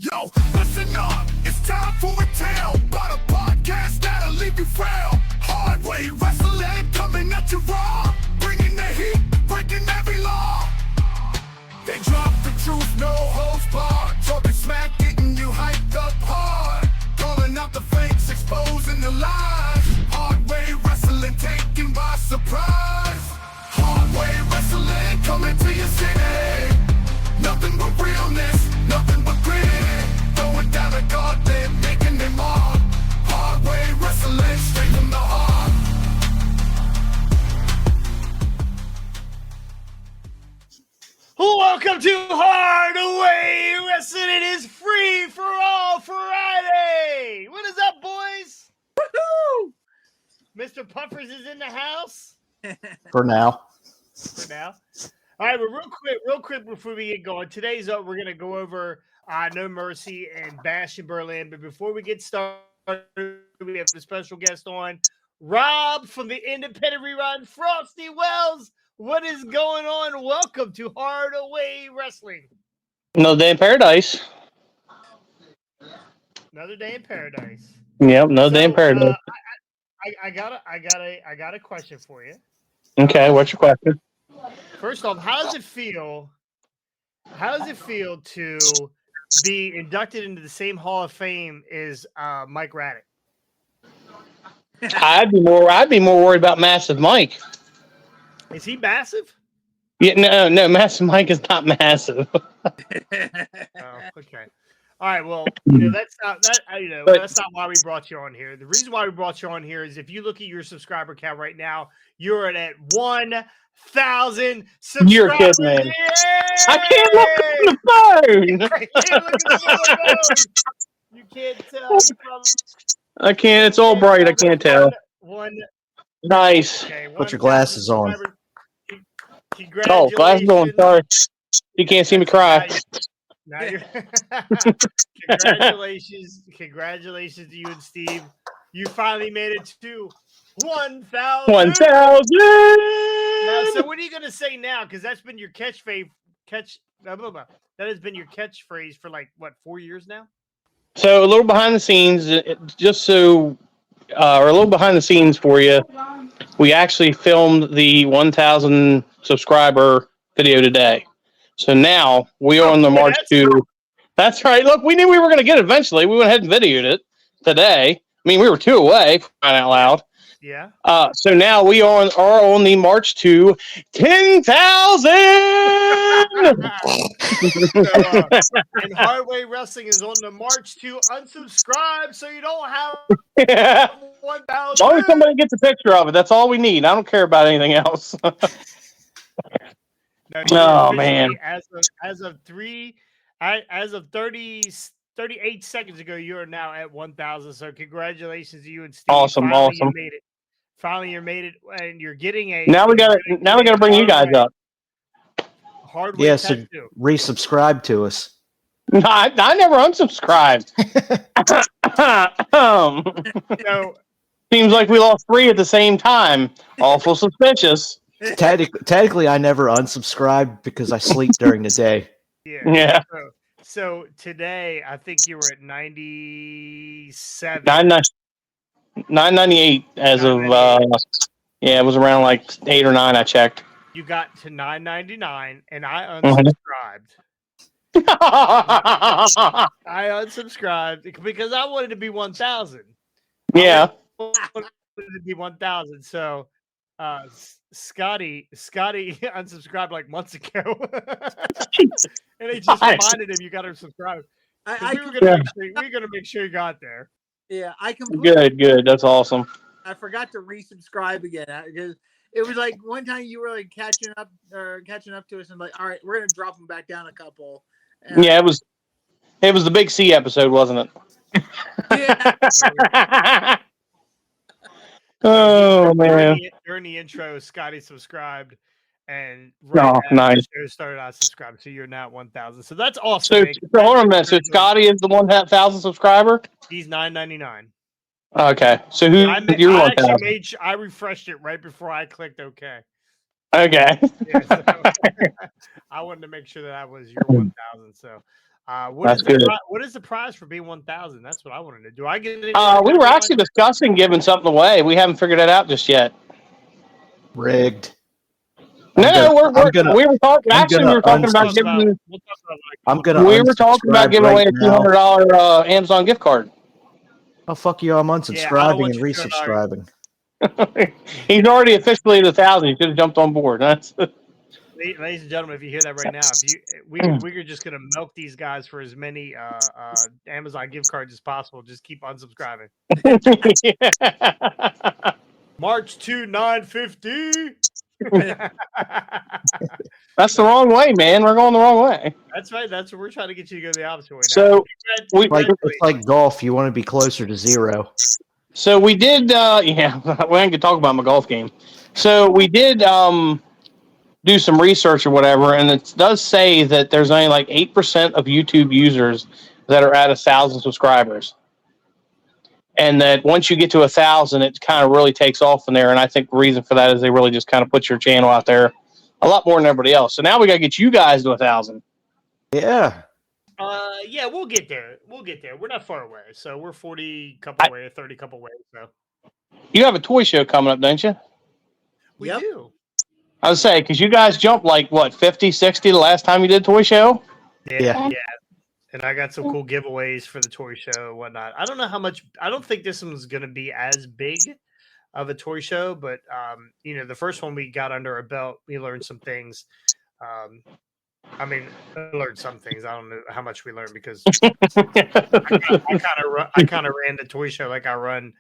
Yo, listen up, it's time for a tale about a podcast that'll leave you frail. Hard way wrestling coming at you raw, bringing the heat, breaking every law. They drop the truth, no holds barred, talking smack, getting you hyped up hard, calling out the fakes, exposing the lies. Hard way wrestling taken by surprise. Hard way wrestling coming to your city. Nothing but realness, nothing but grit. Going down a gauntlet, making them all. Hard way wrestling, straight from the heart. Welcome to Hardaway Wrestling. It is free for all Friday. What is up, boys? Woohoo! Mr. Puffers is in the house. For now. All right, but real quick before we get going, today's up. We're gonna go over No Mercy and Bash in Berlin. But before we get started, we have a special guest on, Rob from the Independent Rerun, Frosty Wells. What is going on? Welcome to Hardaway Wrestling. Another day in paradise. Another day in paradise. Yep, another day in paradise. I got a question for you. Okay, what's your question? First off, how does it feel to be inducted into the same Hall of Fame as Mike Raddick? I'd be more worried about Massive Mike. Is he massive? Yeah, no, Massive Mike is not massive. Oh, okay. All right. Well, that's not why we brought you on here. The reason why we brought you on here is if you look at your subscriber count right now, you're at 1,000 subscribers. You're kidding me. Yay! I can't look at the phone. You can't tell. I can't. It's all bright. I can't tell. One. Nice. Okay, Put your glasses on. Oh, glasses on. Sorry. You can't see me cry. Now you're congratulations to you and Steve. You finally made it to 1,000. 1,000. Now, so what are you gonna say now? Because that's been your that has been your catchphrase for like what, 4 years now? So a little behind the scenes, a little behind the scenes for you. We actually filmed the 1,000 subscriber video today. So now we are on the march to. That's right. Look, we knew we were going to get it eventually. We went ahead and videoed it today. I mean, we were 2 away, for crying out loud. Yeah. So now we are on the march to 10,000. And Hardway Wrestling is on the march to unsubscribe, so you don't have 1,000. As long as somebody gets a picture of it, that's all we need. I don't care about anything else. No, man. As of 38 seconds ago, you are now at 1,000. So congratulations to you and Steve. Awesome. You made it. Finally, you made it, and you're getting a. Now we got to bring you guys up. Hardware. Yes, yeah, so resubscribe to us. No, I never unsubscribed. So, seems like we lost 3 at the same time. Awful suspicious. Technically, I never unsubscribed because I sleep during the day. Yeah. So today, I think you were at 97. 998 as of it was around like 8 or 9. I checked. You got to 999, and I unsubscribed. I unsubscribed because I wanted to be 1,000. Yeah. I wanted to be 1,000. So, Scotty unsubscribed like months ago, and they just reminded him you got to subscribe. We were gonna make sure you got there. Yeah, I completely good. That's awesome. I forgot to resubscribe again because it was like one time you were like catching up to us and like, all right, we're gonna drop them back down a couple. And yeah, it was the Big C episode, wasn't it? Yeah. Oh man! During the intro, Scotty subscribed, and nice. The show started, I subscribed. So you're now at 1,000. So that's awesome. So hold on a minute. So Scotty is the 1,000 subscriber. He's 999. Okay, so you're 1,000? I refreshed it right before I clicked OK. Okay. Yeah, so, I wanted to make sure that I was your 1,000. So, That's good. What is the prize for being 1,000? That's what I wanted to do. I get it. We were actually discussing giving something away. We haven't figured it out just yet. Rigged. We were talking. I'm Actually, gonna we were talking about giving. We'll talk about I'm gonna. We were talking about unsubscribe giving away right a now. $200 Amazon gift card. Oh fuck you! I'm want unsubscribing and your $200. resubscribing. He's already officially at 1,000. He should have jumped on board. That's. Ladies and gentlemen, if you hear that right now, we're just gonna milk these guys for as many Amazon gift cards as possible. Just keep unsubscribing. March 2, 950. That's the wrong way, man. We're going the wrong way. That's right. That's what we're trying to get you to go the opposite way. So It's like golf. You want to be closer to zero. So we did. Yeah, we ain't gonna talk about my golf game. So we did do some research or whatever, and it does say that there's only like 8% of YouTube users that are at 1,000 subscribers. And that once you get to 1,000, it kind of really takes off in there. And I think the reason for that is they really just kind of put your channel out there a lot more than everybody else. So now we got to get you guys to 1,000. Yeah. Yeah, we'll get there. We're not far away. So we're 40 couple away, 30 couple away. So you have a toy show coming up, don't you? We do. I would say, because you guys jumped like, what, 50, 60 the last time you did a toy show? Yeah. And I got some cool giveaways for the toy show and whatnot. I don't know how much. I don't think this one's going to be as big of a toy show, but the first one we got under our belt, we learned some things. I learned some things. I don't know how much we learned because I kind of ran the toy show like I run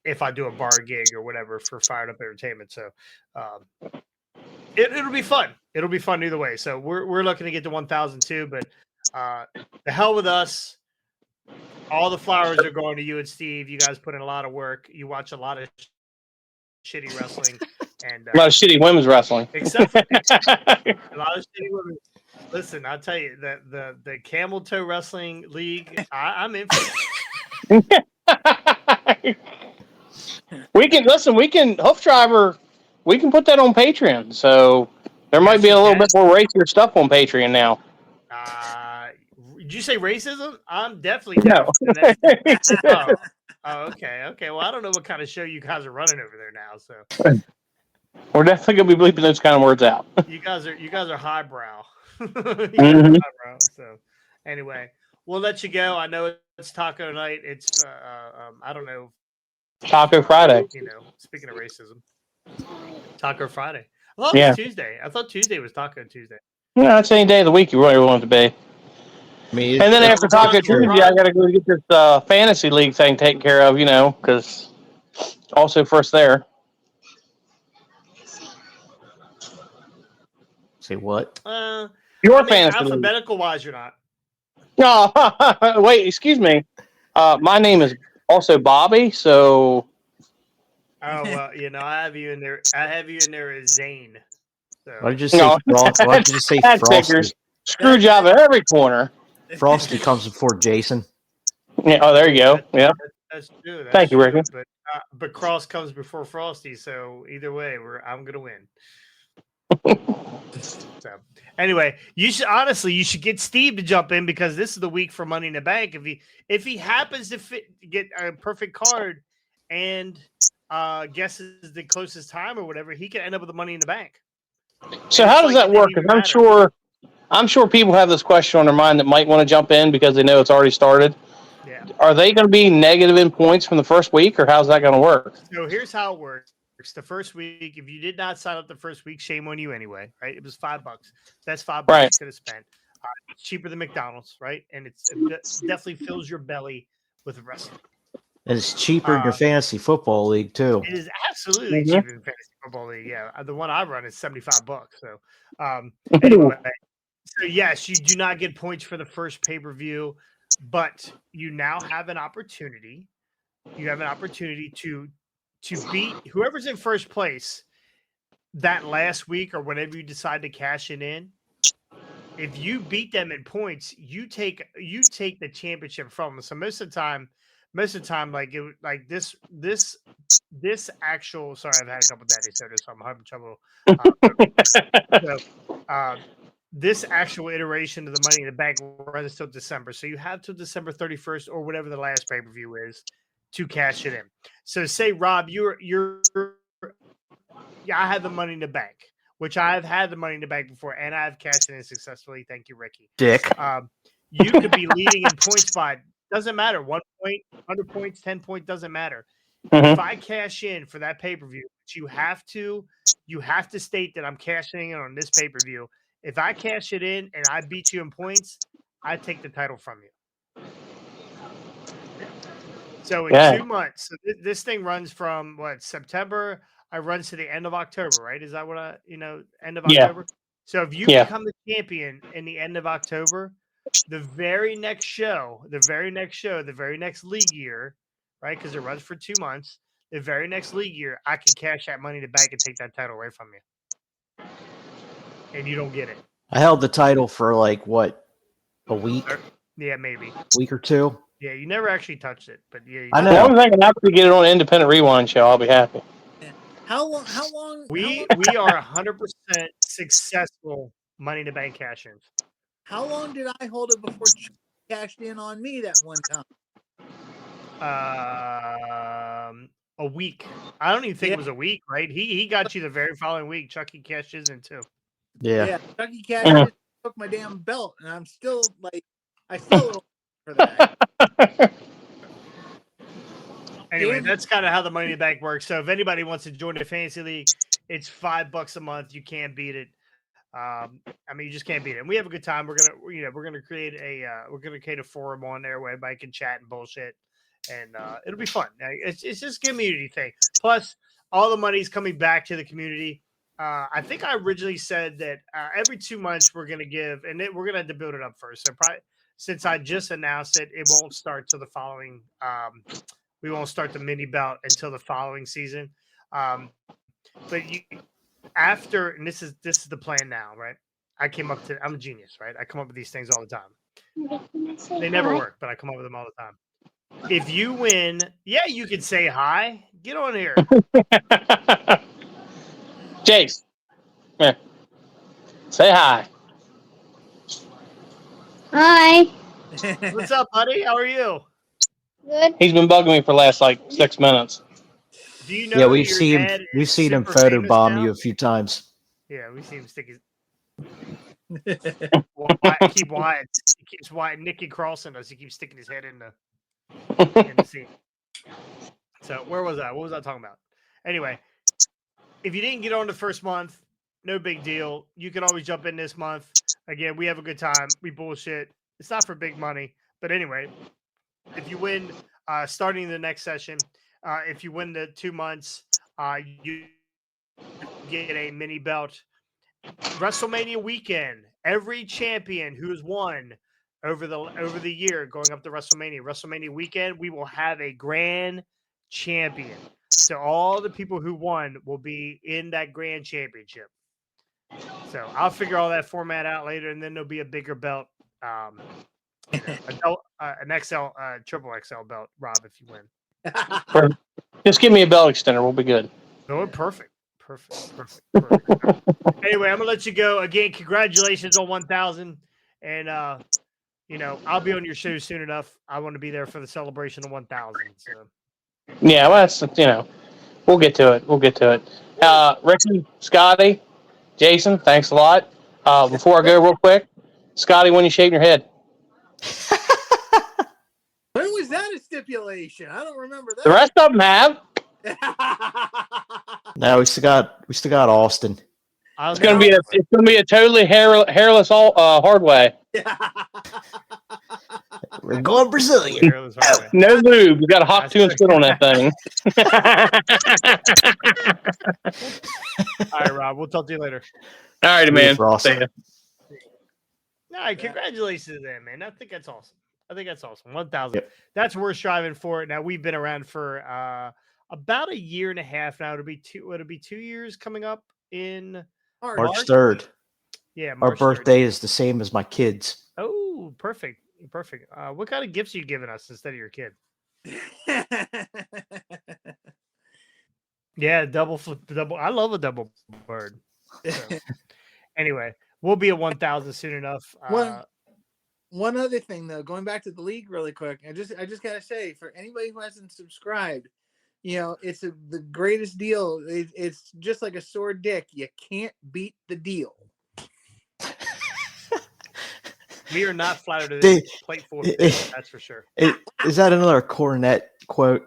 if I do a bar gig or whatever for Fired Up Entertainment. So it'll be fun. It'll be fun either way. So we're looking to get to 1,000 too, but. The hell with us. All the flowers are going to you and Steve. You guys put in a lot of work. You watch a lot of shitty wrestling and a lot of shitty women's wrestling. Except for a lot of shitty women. Listen, I'll tell you that the Camel Toe Wrestling League, I'm in for it. We can Hoof Driver. We can put that on Patreon. So there might be a little bit more racier stuff on Patreon now. Did you say racism? I'm definitely down for that. Okay. Well, I don't know what kind of show you guys are running over there now. So we're definitely gonna be bleeping those kind of words out. You guys are highbrow. Highbrow. So anyway, we'll let you go. I know it's taco night. It's I don't know. Taco Friday. Speaking of racism, Taco Friday. I thought it was Tuesday. I thought Tuesday was Taco Tuesday. No, that's any day of the week you really want it to be. And then after Taco Tuesday, I got to go get this fantasy league thing taken care of, because also first there. Say what? Your fantasy alphabetical wise, you're not. No, wait, excuse me. My name is also Bobby, so. Oh well, I have you in there. I have you in there as Zane. So. Why did you say Frosty? Why did you say Frosty? Screw job at every corner. Frosty comes before Jason. Yeah. Oh, there you go. Yeah. That's true. Thank you, Ricky. But Cross comes before Frosty, so either way, I'm gonna win. So anyway, you should get Steve to jump in because this is the week for Money in the Bank. If he happens to get a perfect card and guesses the closest time or whatever, he can end up with the Money in the Bank. So how does that work? Because I'm sure people have this question on their mind that might want to jump in because they know it's already started. Yeah. Are they going to be negative in points from the first week, or how's that going to work? So here's how it works. The first week, if you did not sign up the first week, shame on you anyway, right? It was $5. That's $5 you could have spent. It's cheaper than McDonald's, right? And it definitely fills your belly with wrestling. And it's cheaper in your fantasy football league too. It is absolutely cheaper than fantasy football league. Yeah, the one I run is $75. So anyway, so yes, you do not get points for the first pay-per-view, but you now have an opportunity. You have an opportunity to beat whoever's in first place that last week or whenever you decide to cash it in. If you beat them in points, you take the championship from them. So most of the time, most of the time, like this actual. Sorry, I've had a couple daddy sodas, so I'm having trouble. This actual iteration of the Money in the Bank runs till December, so you have till December 31st or whatever the last pay per view is to cash it in. So, say Rob, I have the Money in the Bank, which I've had the Money in the Bank before, and I've cashed it in successfully. Thank you, Ricky. Dick. You could be leading in points by, doesn't matter, 1 point, 100 points, 10 points, doesn't matter. If I cash in for that pay per view, you have to state that I'm cashing in on this pay per view. If I cash it in and I beat you in points, I take the title from you. So in 2 months, so this thing runs from September. I runs to the end of October, right? Is that what end of October? So if you become the champion in the end of October, the very next league year, right? Because it runs for 2 months. The very next league year, I can cash that Money in the Bank and take that title away from you, and you don't get it. I held the title for like what, a week? Yeah, maybe week or two. Yeah, you never actually touched it, but yeah, I know. As long as I can actually get it on an independent rewind show, I'll be happy. How long? We are 100% successful Money in the Bank cash-ins. How long did I hold it before Chuck cashed in on me that one time? A week. I don't even think it was a week, right? He got you the very following week. Chucky cashed his in too. Yeah. Chucky cashed in, took my damn belt, and I'm still for that. Anyway, that's kind of how the Money in the Bank works. So if anybody wants to join the fantasy league, it's $5 a month. You can't beat it. You just can't beat it. And we have a good time. We're gonna create a forum on there where everybody can chat and bullshit, and it'll be fun. It's just a community thing. Plus, all the money's coming back to the community. I think I originally said that every 2 months we're gonna give, and we're gonna have to build it up first. So probably since I just announced it, it won't start till the following. We won't start the mini belt until the following season. But after, and this is the plan now, right? I'm a genius, right? I come up with these things all the time. They never work, but I come up with them all the time. If you win, you can say hi. Get on here. Jace, yeah. Say hi. Hi. What's up, buddy? How are you? Good. He's been bugging me for the last 6 minutes. Do you know? Yeah, we've seen him photobomb you a few times. Yeah, we've seen him stick his. Keep Wyatt. He keeps Wyatt. Nicky Carlson does. He keeps sticking his head in the seat. So where was I? What was I talking about? Anyway, if you didn't get on the first month, no big deal. You can always jump in this month. Again, we have a good time. We bullshit. It's not for big money, but anyway, if you win, starting the next session, if you win the 2 months, you get a mini belt. WrestleMania weekend, every champion who's won over the year going up to WrestleMania weekend, we will have a grand champion. So all the people who won will be in that grand championship. So I'll figure all that format out later, and then there'll be a bigger belt, an XL, triple XL belt, Rob, if you win. Just give me a belt extender. We'll be good. Oh, perfect. Anyway, I'm gonna let you go. Again, congratulations on 1,000, and I'll be on your show soon enough. I want to be there for the celebration of 1,000. So. Yeah, well, that's we'll get to it. Ricky, Scotty, Jason, thanks a lot. Before I go, real quick, Scotty, when you shaving your head? When was that a stipulation? I don't remember that. The rest of them have. No, we still got Austin. It's gonna be a totally hairless hard way. We're going Brazilian. No lube. We got a hot 2 and spit on that thing. All right, Rob. We'll talk to you later. All right, man. All right, congratulations to them, man. I think that's awesome. 1,000. Yep. That's worth striving for. Now we've been around for about a year and a half now. It'll be 2 years coming up in March 3rd. Yeah, Our birthday is the same as my kids. Oh, perfect. What kind of gifts are you giving us instead of your kid? Yeah, double flip, double. I love a double bird. So, anyway, we'll be at 1,000 soon enough. One other thing though, going back to the league really quick, I just gotta say, for anybody who hasn't subscribed, it's the greatest deal. It's just like a sore dick. You can't beat the deal. We are not flattered to this plate for that's for sure. Is that another Cornet quote?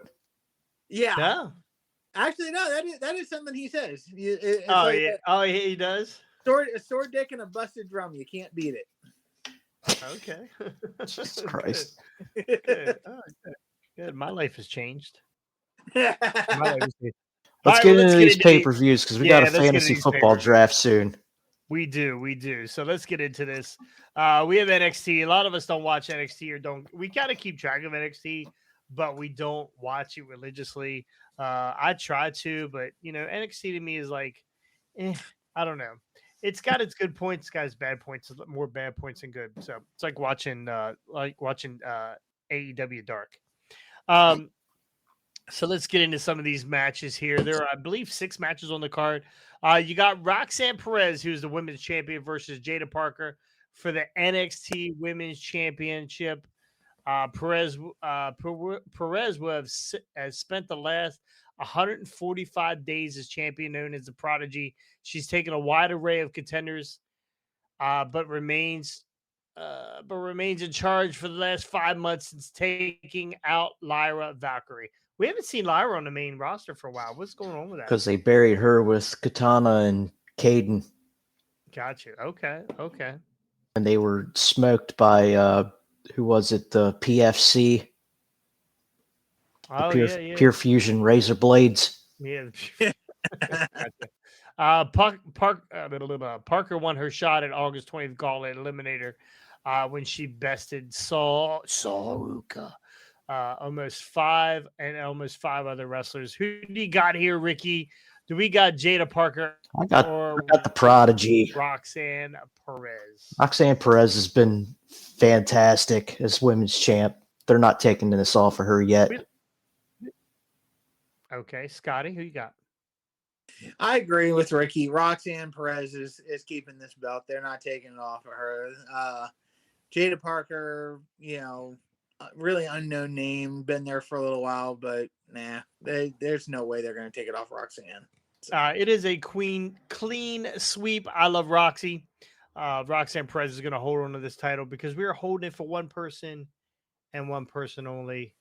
Yeah. No. Actually, no. That is something he says. It's Oh like yeah. He does. a sore dick and a busted drum. You can't beat it. Okay. Jesus Christ. Good. Oh, good. My life has changed. Let's All get right, into these pay-per-views because we got a let's get fantasy into these football pay-per-views. draft soon. We do. So let's get into this. We have NXT. A lot of us don't watch NXT or don't. We kind of keep track of NXT, but we don't watch it religiously. I try to, but NXT to me is like, I don't know. It's got its good points, got its bad points, more bad points than good. So it's like watching AEW Dark. So let's get into some of these matches here. There are, I believe, 6 matches on the card. You got Roxanne Perez, who's the women's champion, versus Jada Parker for the NXT Women's Championship. Perez has spent the last 145 days as champion, known as the Prodigy. She's taken a wide array of contenders, but remains in charge for the last 5 months since taking out Lyra Valkyrie. We haven't seen Lyra on the main roster for a while. What's going on with that? Because they buried her with Katana and Caden. Got you. Okay. And they were smoked by, who was it? The PFC. Oh, the Pure Fusion Razor Blades. Yeah. Parker won her shot at August 20th Gauntlet Eliminator when she bested Saruka. Almost five other wrestlers. Who do you got here, Ricky? Do we got Jada Parker? I got the Prodigy. Roxanne Perez. Roxanne Perez has been fantastic as women's champ. They're not taking this off of her yet. Okay, Scotty, who you got? I agree with Ricky. Roxanne Perez is keeping this belt. They're not taking it off of her. Jada Parker, really unknown name, been there for a little while, but there's no way they're going to take it off Roxanne. It is a clean sweep. I love Roxy. Roxanne Perez is going to hold on to this title because we are holding it for one person and one person only,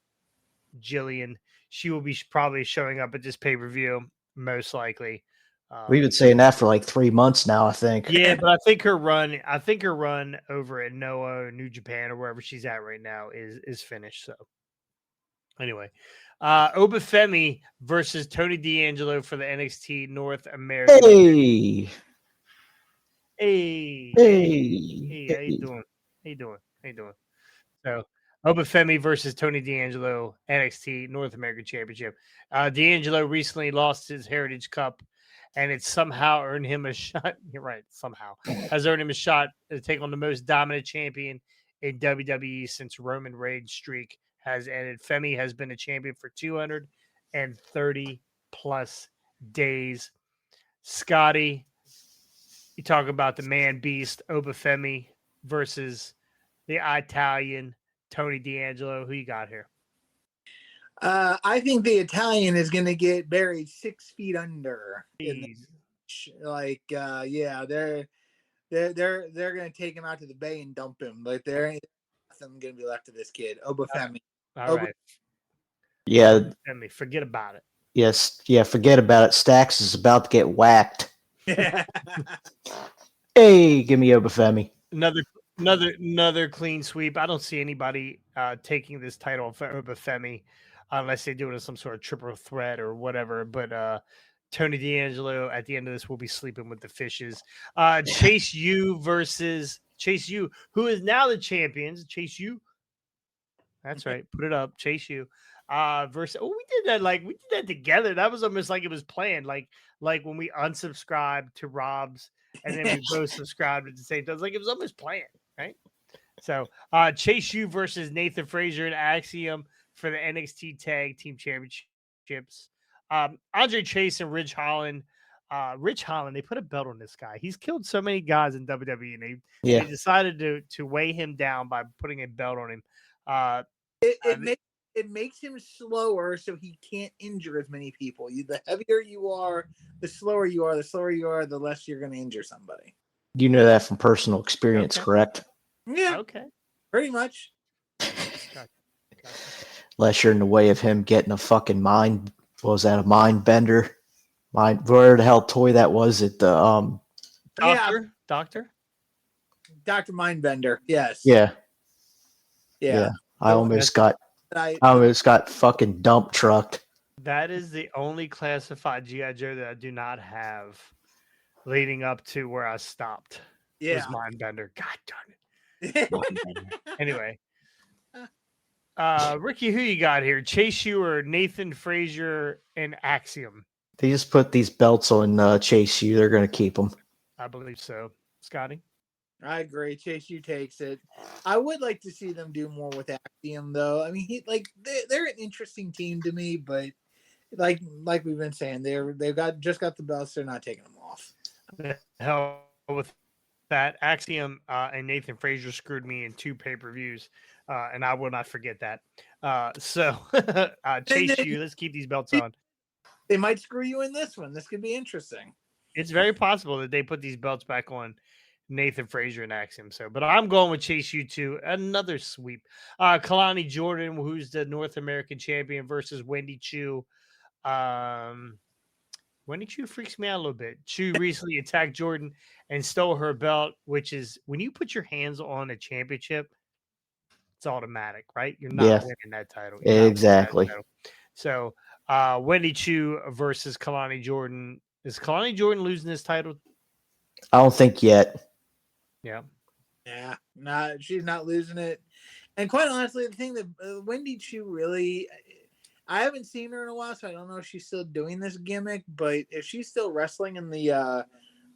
Jillian. She will be probably showing up at this pay-per-view, most likely. We've been saying that for like 3 months now, I think. Yeah, but I think her run over at Noah or New Japan or wherever she's at right now is finished. So anyway, Obafemi versus Tony D'Angelo for the NXT North American. Hey, how you doing? So Obafemi versus Tony D'Angelo, NXT North American Championship. D'Angelo recently lost his Heritage Cup, and it's somehow earned him a shot. You're right, somehow has earned him a shot to take on the most dominant champion in WWE since Roman Reigns' streak has ended. Femi has been a champion for 230 plus days. Scotty, you talk about the man beast Obafemi versus the Italian Tony D'Angelo. Who you got here? I think the Italian is going to get buried 6 feet under. They're going to take him out to the bay and dump him. Like there ain't nothing going to be left of this kid, Obafemi. All right. Yeah. Obafemi, forget about it. Yes. Yeah. Forget about it. Stacks is about to get whacked. Hey, give me Obafemi. Another clean sweep. I don't see anybody taking this title for Obafemi unless they do it as some sort of triple threat or whatever. But Tony D'Angelo at the end of this will be sleeping with the fishes. Chase U versus Chase U, who is now the champions. Chase U. That's right. Put it up. Chase U. Versus we did that together. That was almost like it was planned. Like when we unsubscribed to Rob's and then we both subscribed at the same time. It was almost planned, right? So Chase U versus Nathan Frazier and Axiom for the NXT Tag Team Championships. Andre Chase and Ridge Holland. Rich Holland, they put a belt on this guy. He's killed so many guys in WWE, and Yeah. they decided to weigh him down by putting a belt on him. It makes him slower, so he can't injure as many people. The heavier you are, the slower you are. The slower you are, the less you're going to injure somebody. You know that from personal experience, Okay. correct? Yeah, Okay. pretty much. Unless you're in the way of him getting a fucking mind. What was that? A mind bender? Where the hell toy that was? At the Doctor. Dr. Mindbender. Yes. Yeah. Yeah. I almost got fucking dump trucked. That is the only classified GI Joe that I do not have, leading up to where I stopped. Yeah. Was Mindbender. God darn it. Anyway, Ricky, who you got here? Chase U or Nathan Frazier and Axiom? They just put these belts on Chase U. They're going to keep them. I believe so. Scotty? I agree. Chase U takes it. I would like to see them do more with Axiom, though. I mean, they're an interesting team to me, but like we've been saying, they've just got the belts. They're not taking them off. The hell with that. Axiom and Nathan Frazier screwed me in 2 pay-per-views, and I will not forget that. So Chase U, let's keep these belts on. They might screw you in this one. This could be interesting. It's very possible that they put these belts back on Nathan Frazier and Axiom. So, but I'm going with Chase U to another sweep. Kalani Jordan, who's the North American champion, versus Wendy Chu. Wendy Chu freaks me out a little bit. Chu recently attacked Jordan and stole her belt, which is when you put your hands on a championship, it's automatic, right? You're not winning that title. Exactly. So, Wendy Chu versus Kalani Jordan. Is Kalani Jordan losing this title? I don't think yet. Yeah. Yeah. She's not losing it. And quite honestly, the thing that Wendy Chu really, I haven't seen her in a while, so I don't know if she's still doing this gimmick. But if she's still wrestling in the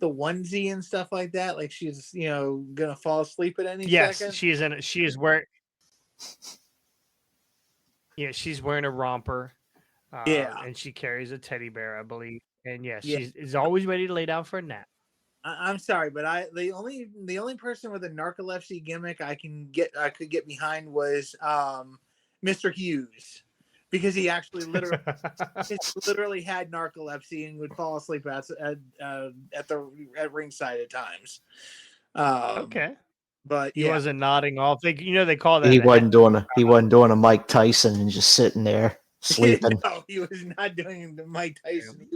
onesie and stuff like that, like she's gonna fall asleep at any second. Yes, she is wearing. Yeah, she's wearing a romper. And she carries a teddy bear, I believe. And she's always ready to lay down for a nap. I'm sorry, but the only person with a narcolepsy gimmick I could get behind was Mr. Hughes, because he actually literally had narcolepsy and would fall asleep at ringside at times. Okay, but he wasn't nodding off. They call that he wasn't doing a Mike Tyson and just sitting there sleeping. No, he was not doing the Mike Tyson.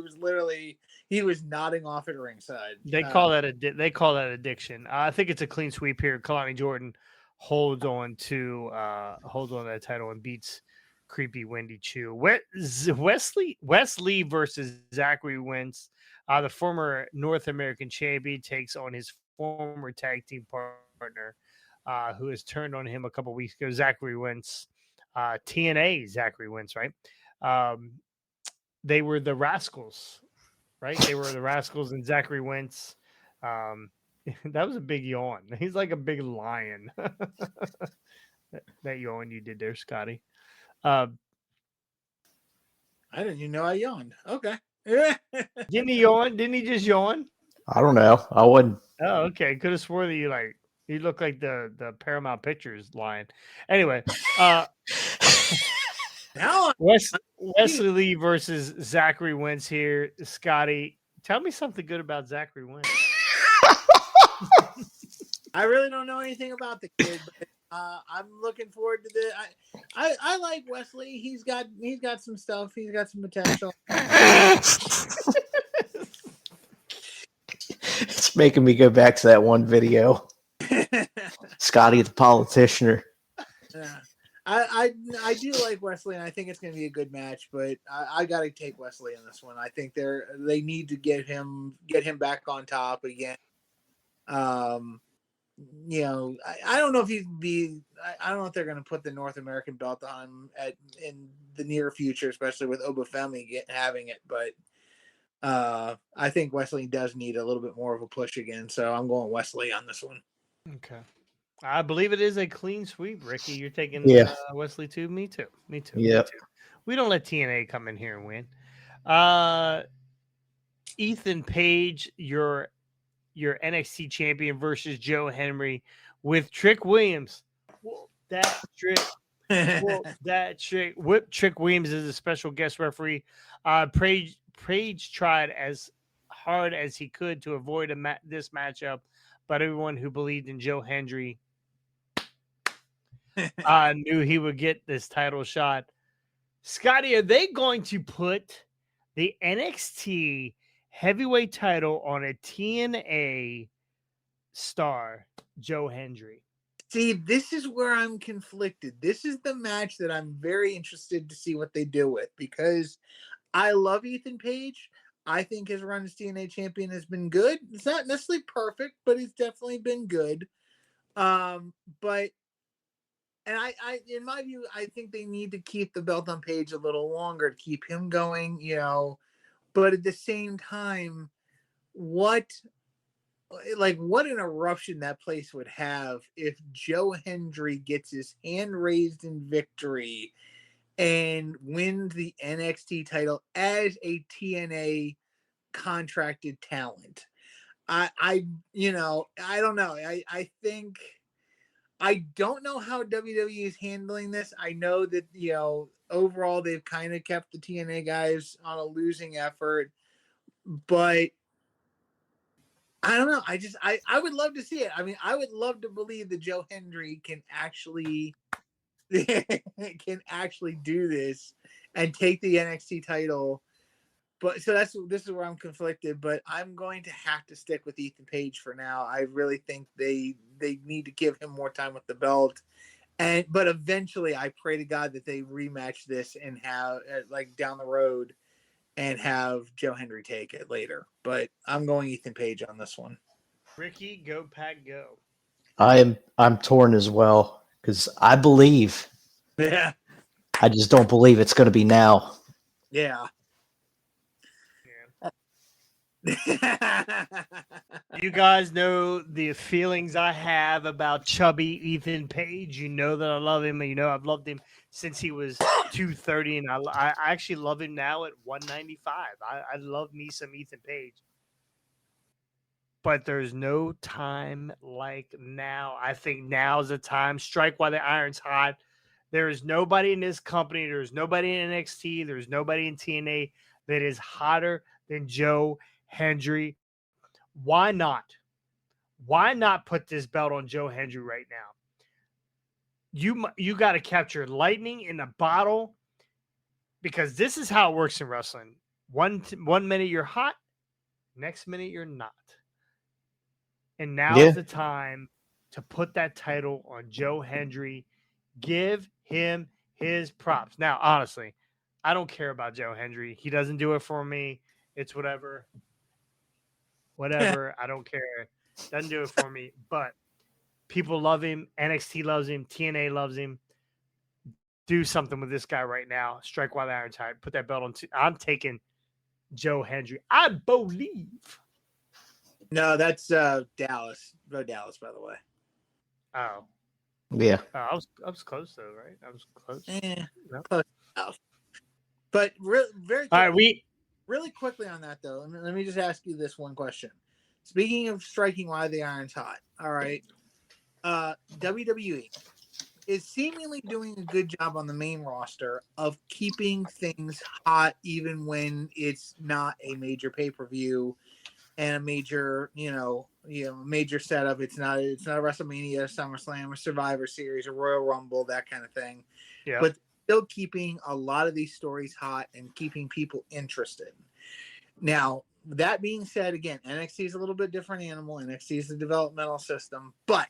He was nodding off at ringside. They call that addiction. I think it's a clean sweep here. Kalani Jordan holds on to that title and beats creepy Wendy Chu. Wesley versus Zachary Wentz. The former North American champion takes on his former tag team partner, who has turned on him a couple weeks ago, Zachary Wentz. TNA Zachary Wentz, right? They were the Rascals, right? They were the Rascals and Zachary Wentz. That was a big yawn. He's like a big lion. That yawn you did there, Scotty. I didn't even know I yawned. Okay. Didn't he yawn? Didn't he just yawn? I don't know. I wouldn't. Oh, okay. Could have swore that you look like the Paramount Pictures lion. Anyway, now Wesley Lee versus Zachary Wentz here. Scotty, tell me something good about Zachary Wentz. I really don't know anything about the kid, but I'm looking forward to the. I like Wesley. He's got some stuff. He's got some potential. It's making me go back to that one video. Scotty the politician. Yeah. I do like Wesley, and I think it's going to be a good match. But I got to take Wesley in this one. I think they need to get him back on top again. I don't know if I don't know if they're going to put the North American belt on him in the near future, especially with Obafemi having it. But I think Wesley does need a little bit more of a push again. So I'm going Wesley on this one. Okay. I believe it is a clean sweep, Ricky. You're taking Yeah. Wesley too. Me too. Me too. Yep. Me too. We don't let TNA come in here and win. Ethan Page, your NXT champion versus Joe Henry with Trick Williams. Whoop that trick. Whoop that trick. Whip Trick Williams is a special guest referee. Page tried as hard as he could to avoid this matchup, but everyone who believed in Joe Hendry knew he would get this title shot. Scotty, are they going to put the NXT heavyweight title on a TNA star, Joe Hendry? See, this is where I'm conflicted. This is the match that I'm very interested to see what they do with, because I love Ethan Page. I think his run as TNA champion has been good. It's not necessarily perfect, but it's definitely been good. And I, in my view, I think they need to keep the belt on Page a little longer to keep him going, but at the same time, what an eruption that place would have if Joe Hendry gets his hand raised in victory and wins the NXT title as a TNA contracted talent. I don't know. I think, I don't know how WWE is handling this. I know that, overall they've kind of kept the TNA guys on a losing effort, but I don't know. I would love to see it. I mean, I would love to believe that Joe Hendry can actually do this and take the NXT title. But so this is where I'm conflicted, but I'm going to have to stick with Ethan Page for now. I really think they need to give him more time with the belt. But eventually I pray to God that they rematch this and have down the road and have Joe Hendry take it later. But I'm going Ethan Page on this one. Ricky, go Pack, go. I'm torn as well because I believe. Yeah. I just don't believe it's going to be now. Yeah. You guys know the feelings I have about chubby Ethan Page. You know that I love him, and you know I've loved him since he was 230, and I actually love him now at 195. I love me some Ethan Page. But there's no time like now. I think now's the time. Strike while the iron's hot. There is nobody in this company. There's nobody in NXT. There's nobody in TNA that is hotter than Joe Hendry. Why not? Why not put this belt on Joe Hendry right now? You got to capture lightning in a bottle, because this is how it works in wrestling. One minute you're hot, next minute you're not. And now is the time to put that title on Joe Hendry. Give him his props. Now, honestly, I don't care about Joe Hendry. He doesn't do it for me. It's whatever. I don't care. Doesn't do it for me. But people love him. NXT loves him. TNA loves him. Do something with this guy right now. Strike while the iron's hot. Put that belt on. I'm taking Joe Hendry. I believe. No, that's Dallas. Go Dallas, by the way. Oh. Yeah. I was close though, right? I was close. No. Close enough. But very all right, really quickly on that though. Let me just ask you this one question. Speaking of striking while the iron's hot, all right. WWE is seemingly doing a good job on the main roster of keeping things hot even when it's not a major pay-per-view and a major, major setup. It's not a WrestleMania, SummerSlam, a Survivor Series, a Royal Rumble, that kind of thing. Yeah. But still keeping a lot of these stories hot and keeping people interested. Now, that being said, again, NXT is a little bit different animal. NXT is a developmental system. But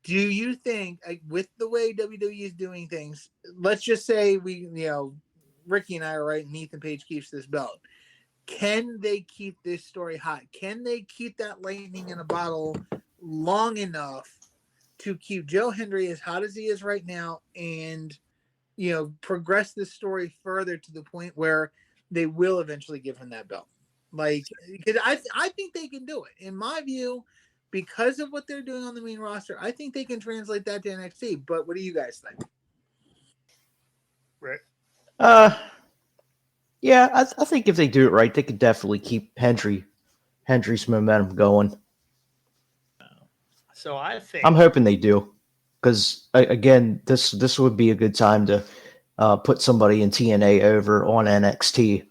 do you think, with the way WWE is doing things, let's just say Ricky and I are right and Ethan Page keeps this belt. Can they keep this story hot? Can they keep that lightning in a bottle long enough to keep Joe Hendry as hot as he is right now and, progress this story further to the point where they will eventually give him that belt? Because I think they can do it. In my view, because of what they're doing on the main roster, I think they can translate that to NXT. But what do you guys think? Right. Yeah, I think if they do it right, they could definitely keep Hendry's momentum going. So I think I'm hoping they do, because again, this would be a good time to put somebody in TNA over on NXT.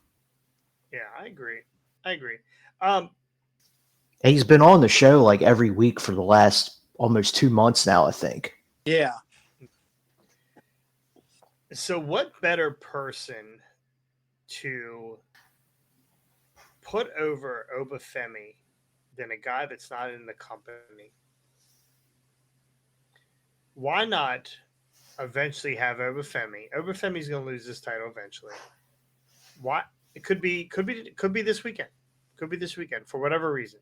Yeah, I agree. He's been on the show like every week for the last almost 2 months now, I think. Yeah. So what better person to put over Obafemi than a guy that's not in the company? Why not eventually have Obafemi? Obafemi's going to lose this title eventually. Why? It could be this weekend. Could be this weekend for whatever reason.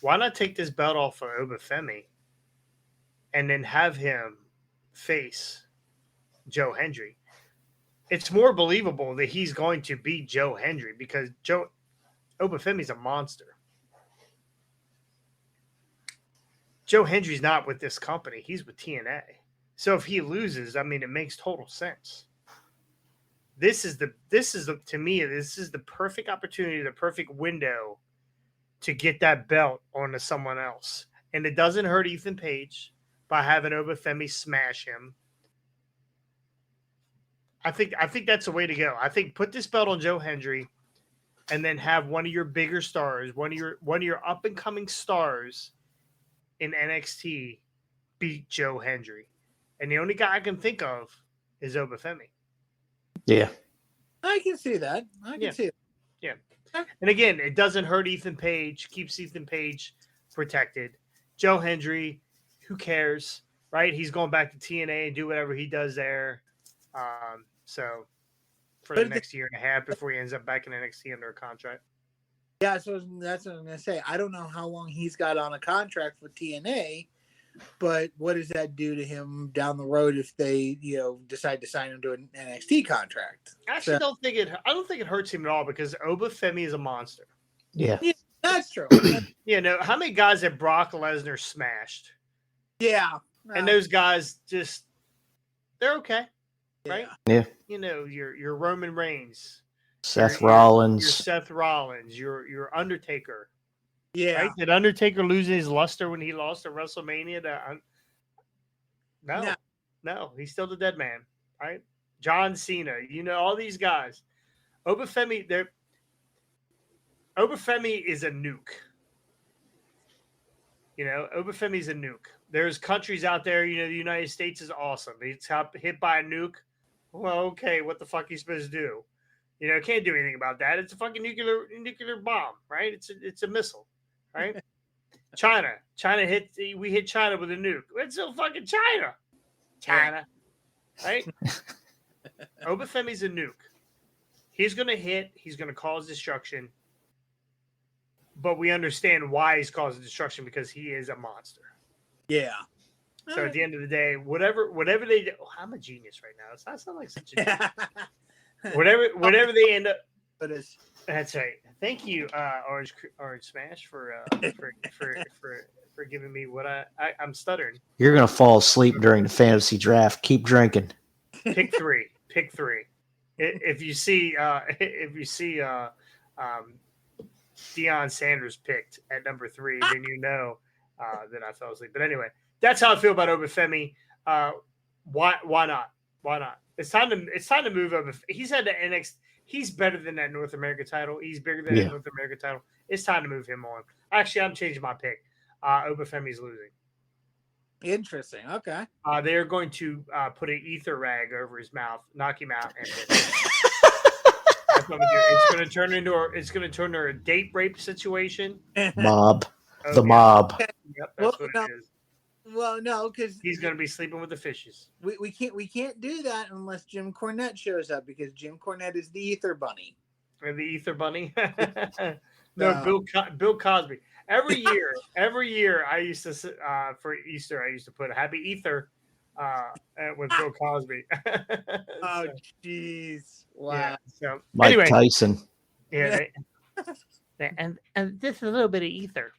Why not take this belt off of Obafemi and then have him face Joe Hendry? It's more believable that he's going to beat Joe Hendry because Obafemi's a monster. Joe Hendry's not with this company. He's with TNA. So if he loses, I mean, it makes total sense. This is the perfect opportunity, the perfect window to get that belt onto someone else. And it doesn't hurt Ethan Page by having Obafemi smash him. I think that's the way to go. I think put this belt on Joe Hendry and then have one of your bigger stars, one of your up and coming stars in NXT beat Joe Hendry. And the only guy I can think of is Obafemi. Yeah. I can see that. I can see it. Yeah. And again, it doesn't hurt Ethan Page, keeps Ethan Page protected. Joe Hendry, who cares, right? He's going back to TNA and do whatever he does there. So for the next year and a half before he ends up back in NXT under a contract. Yeah, so that's what I'm going to say. I don't know how long he's got on a contract with TNA, but what does that do to him down the road if they, decide to sign him to an NXT contract? I actually don't think it hurts him at all because Obafemi is a monster. Yeah. That's true. How many guys have Brock Lesnar smashed? Yeah. And those guys they're okay, right? Yeah. Your Roman Reigns, Seth your Rollins. Seth Rollins, your Undertaker. Yeah. Right? Did Undertaker lose his luster when he lost at WrestleMania? No, he's still the dead man, right? John Cena, all these guys. Obafemi is a nuke. Obafemi's a nuke. There's countries out there, the United States is awesome. It's hit by a nuke. Well, okay, what the fuck are you supposed to do? Can't do anything about that. It's a fucking nuclear bomb, right? It's a missile, right? China we hit China with a nuke. It's still fucking China, right? Obafemi's a nuke. He's going to hit. He's going to cause destruction. But we understand why he's causing destruction because he is a monster. Yeah. So at the end of the day, whatever they do, I'm a genius right now. It's not sound like such a genius. whatever they end up. But it's That's right. Thank you, Orange Smash, for giving me what I'm stuttering. You're going to fall asleep during the fantasy draft. Keep drinking. Pick three. If you see Deion Sanders picked at number 3, then that I fell asleep. But anyway, that's how I feel about Obafemi. Why not? It's time to move over. He's had the NXT. He's better than that North America title. He's bigger than that North America title. It's time to move him on. Actually, I'm changing my pick. Obafemi's losing. Interesting. Okay. They're going to put an ether rag over his mouth, knock him out, and that's what it's going to turn into a date rape situation. Mob. Oh, The mob. Yep, that's what it is. Well, no, because He's going to be sleeping with the fishes. we can't do that unless Jim Cornette shows up because Jim Cornette is the Ether Bunny. Or the Ether Bunny. Bill Cosby. Every year I used to for Easter I used to put a Happy Ether with Bill Cosby. Oh, jeez! Wow. Yeah, so Mike anyway, Tyson. yeah, and just a little bit of ether.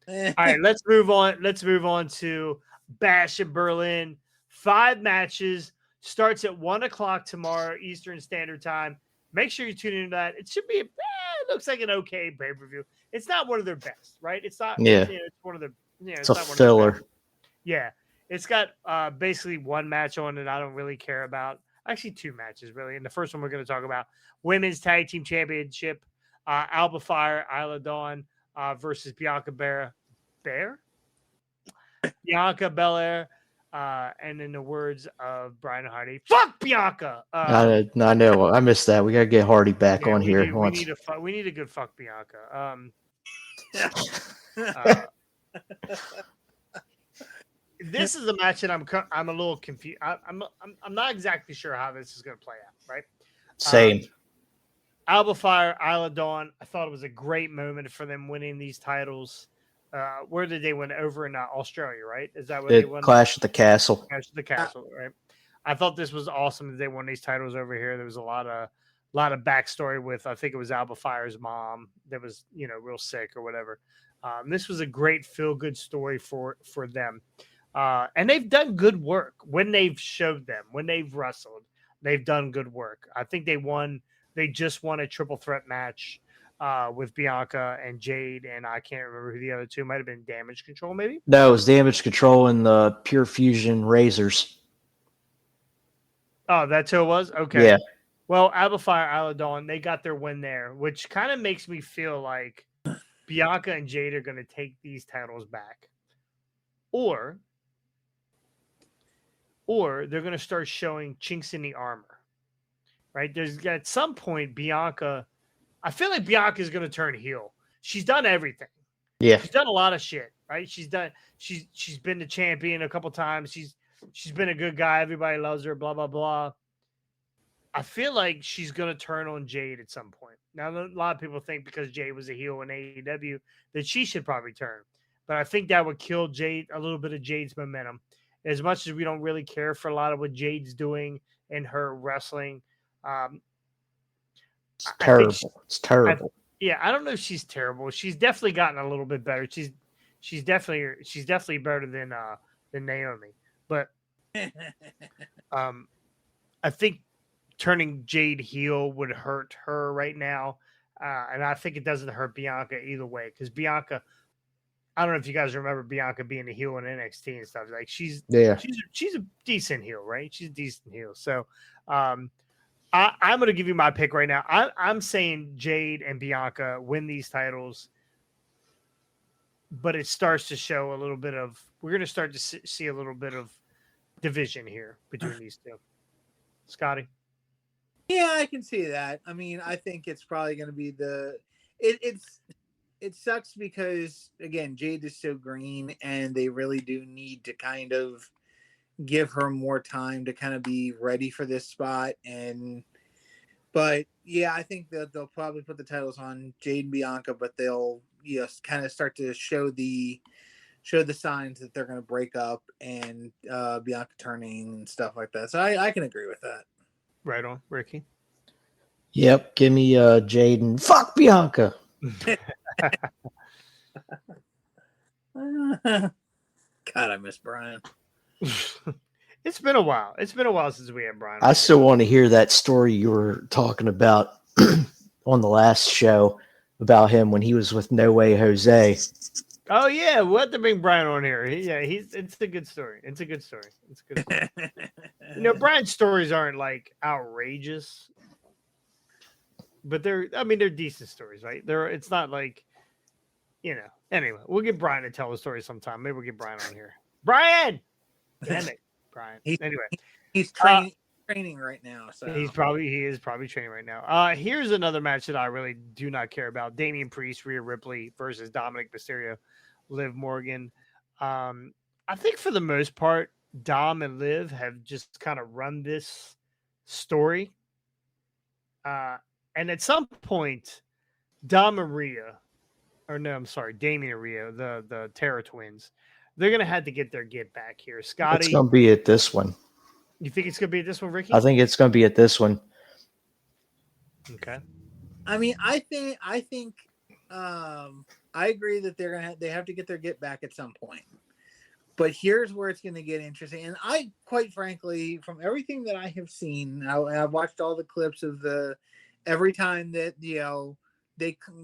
All right, let's move on. Let's move on to Bash in Berlin. 5 matches. Starts at 1:00 tomorrow Eastern Standard Time. Make sure you tune into that. It should be. It looks like an okay pay-per-view. It's not one of their best, right? It's not. Yeah. It's one of the. It's a not one of their filler. best. Yeah, it's got basically one match on it I don't really care about. Actually, 2 matches, really. And the first one we're going to talk about, Women's Tag Team Championship, Alba Fire, Isla Dawn versus Bianca Belair. And in the words of Brian Hardy, fuck Bianca. I know. I missed that. We got to get Hardy back on here. We need a good fuck Bianca. This is a match that I'm a little confused. I'm not exactly sure how this is going to play out. Right? Same. Alba Fire, Isla Dawn. I thought it was a great moment for them winning these titles. Where did they win? Over in Australia, right? Is that where they won? Clash at the Castle. Clash at the Castle, right? I thought this was awesome that they won these titles over here. There was a lot of backstory with, I think it was Alba Fire's mom that was, real sick or whatever. This was a great feel-good story for them. And they've done good work when they've showed them, when they've wrestled. They've done good work. I think they just won a triple threat match with Bianca and Jade, and I can't remember who the other two might have been. Damage Control, maybe? No, it was Damage Control and the Pure Fusion Razors. Oh, that's who it was? Okay. Yeah. Well, Alba Fire, Isla Dawn, they got their win there, which kind of makes me feel like Bianca and Jade are going to take these titles back. Or they're going to start showing chinks in the armor, right? There's at some point, Bianca, I feel like Bianca is going to turn heel. She's done everything. Yeah. She's done a lot of shit, right? She's been the champion a couple times. She's been a good guy. Everybody loves her, blah, blah, blah. I feel like she's going to turn on Jade at some point. Now, a lot of people think because Jade was a heel in AEW that she should probably turn. But I think that would kill a little bit of Jade's momentum. As much as we don't really care for a lot of what Jade's doing in her wrestling. It's terrible. It's terrible. I don't know if she's terrible. She's definitely gotten a little bit better. She's definitely better than Naomi. But I think turning Jade heel would hurt her right now. And I think it doesn't hurt Bianca either way. Because Bianca, I don't know if you guys remember Bianca being a heel in NXT and stuff. Like she's a decent heel, right? She's a decent heel. So I'm going to give you my pick right now. I'm saying Jade and Bianca win these titles, but it starts to show a little bit of. We're going to start to see a little bit of division here between these two. Scotty? Yeah, I can see that. I mean, I think it's probably going to be it sucks because, again, Jade is so green, and they really do need to kind of give her more time to kind of be ready for this spot. But yeah, I think that they'll probably put the titles on Jade and Bianca, but they'll kind of start to show the signs that they're going to break up and Bianca turning and stuff like that. So I can agree with that. Right on, Ricky. Yep. Give me Jade and fuck Bianca. God, I miss Brian. It's been a while. It's been a while since we had Brian. I still want to hear that story you were talking about on the last show about him when he was with No Way Jose. Oh yeah, we'll have to bring Brian on here. It's a good story. It's a good story. Brian's stories aren't like outrageous, but they're decent stories, right? It's not like, anyway, we'll get Brian to tell the story sometime. Maybe we'll get Brian on here. Brian! Damn it, Brian. Anyway. He's training right now. So he is probably training right now. Here's another match that I really do not care about. Damian Priest, Rhea Ripley versus Dominic Mysterio, Liv Morgan. I think for the most part, Dom and Liv have just kind of run this story. And at some point, Damian and Rhea, the Terror Twins, they're going to have to get their get back here. Scotty. It's going to be at this one. You think it's going to be at this one, Ricky? I think it's going to be at this one. Okay. I mean, I think I agree that they have to get their get back at some point. But here's where it's going to get interesting. And I, quite frankly, from everything that I have seen, I've watched all the clips of every time that,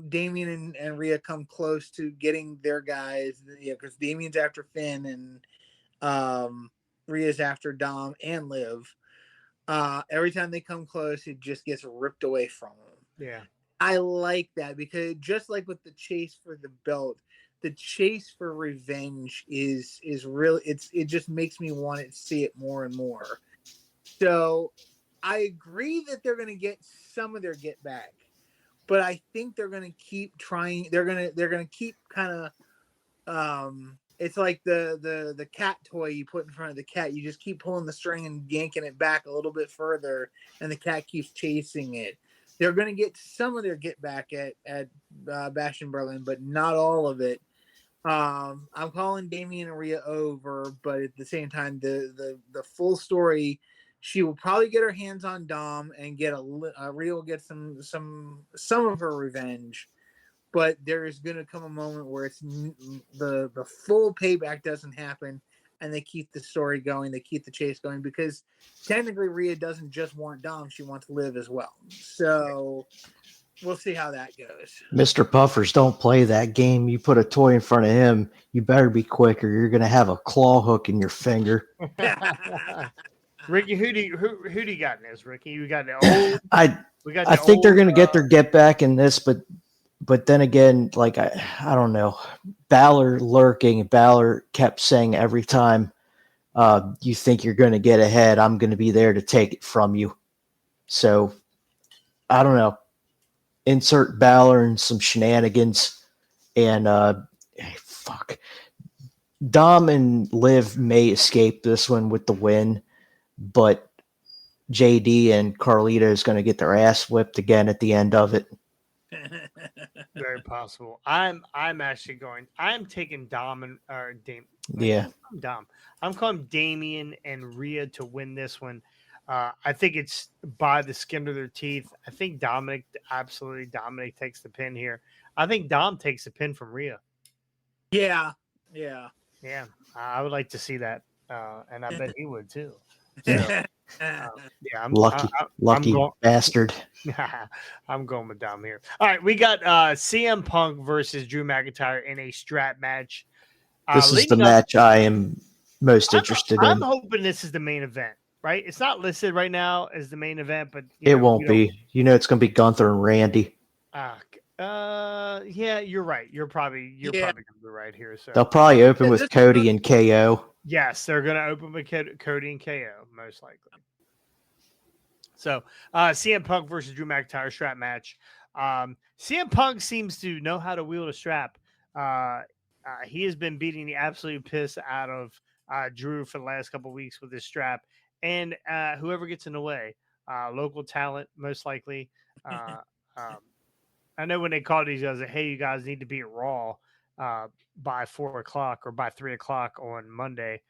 Damian and Rhea come close to getting their guys, because Damian's after Finn and Rhea's after Dom and Liv. Every time they come close, it just gets ripped away from them. Yeah. I like that because just like with the chase for the belt, the chase for revenge is really it just makes me want to see it more and more. So I agree that they're going to get some of their get back, but I think they're going to keep trying. They're going to keep kind of it's like the cat toy you put in front of the cat. You just keep pulling the string and yanking it back a little bit further, and the cat keeps chasing it. They're going to get some of their get back at Bash in Berlin, but not all of it. I'm calling Damian and Rhea over, but at the same time, the full story, she will probably get her hands on Dom and get Rhea will get some of her revenge. But there is going to come a moment where it's the full payback doesn't happen, and they keep the story going, they keep the chase going, because technically Rhea doesn't just want Dom, she wants Liv as well. So we'll see how that goes. Mr. Puffers, don't play that game. You put a toy in front of him, you better be quicker. You're going to have a claw hook in your finger. Ricky, who do you got in this, Ricky? You got the old. I think they're going to get their get back in this, but then again, like I don't know. Balor lurking. Balor kept saying every time you think you're going to get ahead, I'm going to be there to take it from you. So I don't know. Insert Balor and some shenanigans, and Dom and Liv may escape this one with the win, but JD and Carlito is going to get their ass whipped again at the end of it. Very possible. I'm taking Dom and Dame. Yeah, Dom. I'm calling Damian and Rhea to win this one. I think it's by the skin of their teeth. I think Dominic takes the pin here. I think Dom takes the pin from Rhea. Yeah. I would like to see that, and I bet he would too. So, I'm lucky bastard. I'm going with Dom here. All right, we got CM Punk versus Drew McIntyre in a strap match. This is the match I am most interested in. I'm hoping this is the main event. Right, it's not listed right now as the main event, but it won't be. It's going to be Gunther and Randy. Yeah, you're right. You're probably going to be right here. So they'll probably open with Cody and KO. Yes, they're going to open with Cody and KO most likely. So CM Punk versus Drew McIntyre strap match. CM Punk seems to know how to wield a strap. He has been beating the absolute piss out of Drew for the last couple of weeks with his strap. And whoever gets in the way, local talent, most likely. I know when they called these guys, hey, you guys need to be at Raw by 4 o'clock or by 3 o'clock on Monday.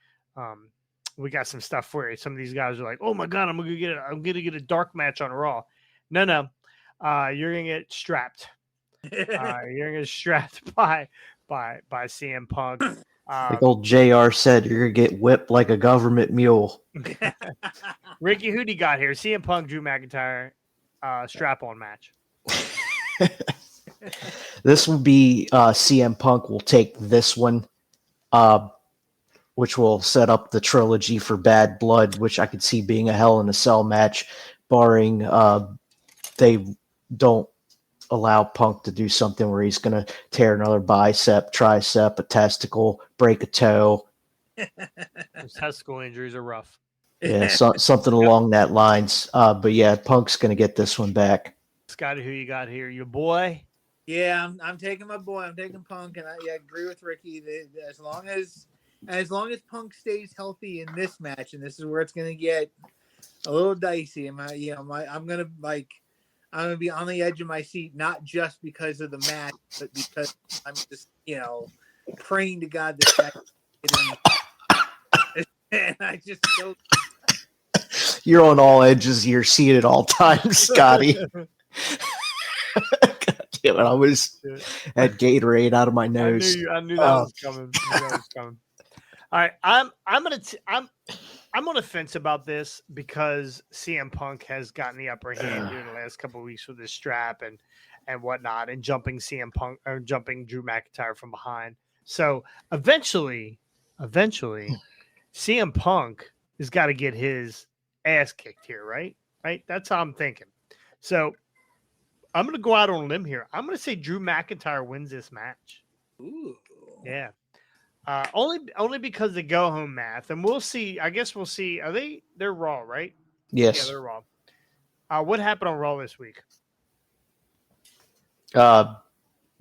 We got some stuff for you. Some of these guys are like, oh my God, I'm gonna get a dark match on Raw. No, you're gonna get strapped. You're gonna get strapped by CM Punk. Like old JR said, you're going to get whipped like a government mule. Ricky, who do you got here? CM Punk, Drew McIntyre, strap-on match. This will be CM Punk will take this one, which will set up the trilogy for Bad Blood, which I could see being a Hell in a Cell match, barring they don't allow Punk to do something where he's going to tear another bicep, tricep, a testicle, break a toe. Those testicle injuries are rough. Yeah, something along that lines. But yeah, Punk's going to get this one back. Scotty, who you got here? Your boy? Yeah, I'm taking my boy. I'm taking Punk, and I agree with Ricky. As long as Punk stays healthy in this match, and this is where it's going to get a little dicey. I'm going to be on the edge of my seat, not just because of the match, but because I'm just, praying to God that and I just don't. You're on all edges of your seat at all times, Scotty. damn it! I was had Gatorade out of my I nose. I knew that was coming. I knew that was coming. All right, I'm on the fence about this because CM Punk has gotten the upper hand here in the last couple of weeks with his strap and whatnot, and jumping CM Punk or jumping Drew McIntyre from behind. So eventually, CM Punk has got to get his ass kicked here, right? Right. That's how I'm thinking. So I'm going to go out on a limb here. I'm going to say Drew McIntyre wins this match. Ooh. Yeah. Only because the go home math, and we'll see. I guess we'll see. They're Raw, right? Yes. Yeah, they're Raw. What happened on Raw this week?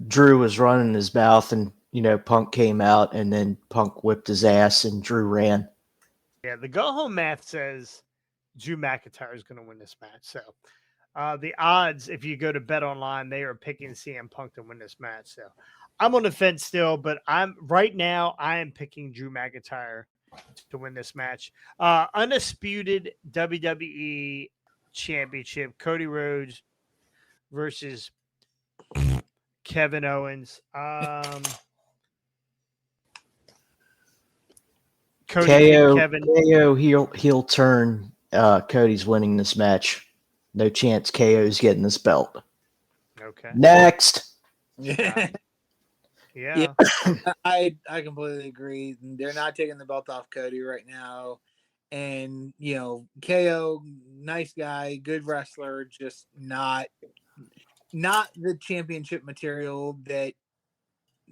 Drew was running his mouth, and Punk came out, and then Punk whipped his ass, and Drew ran. Yeah, the go home math says Drew McIntyre is going to win this match. So the odds, if you go to Bet Online, they are picking CM Punk to win this match. So I'm on the fence still, but I am picking Drew McIntyre to win this match. Undisputed WWE Championship, Cody Rhodes versus Kevin Owens. KO heel turn. Cody's winning this match. No chance KO's getting this belt. Okay. Next. Yeah. Yeah. I completely agree. They're not taking the belt off Cody right now. And, KO, nice guy, good wrestler, just not the championship material that,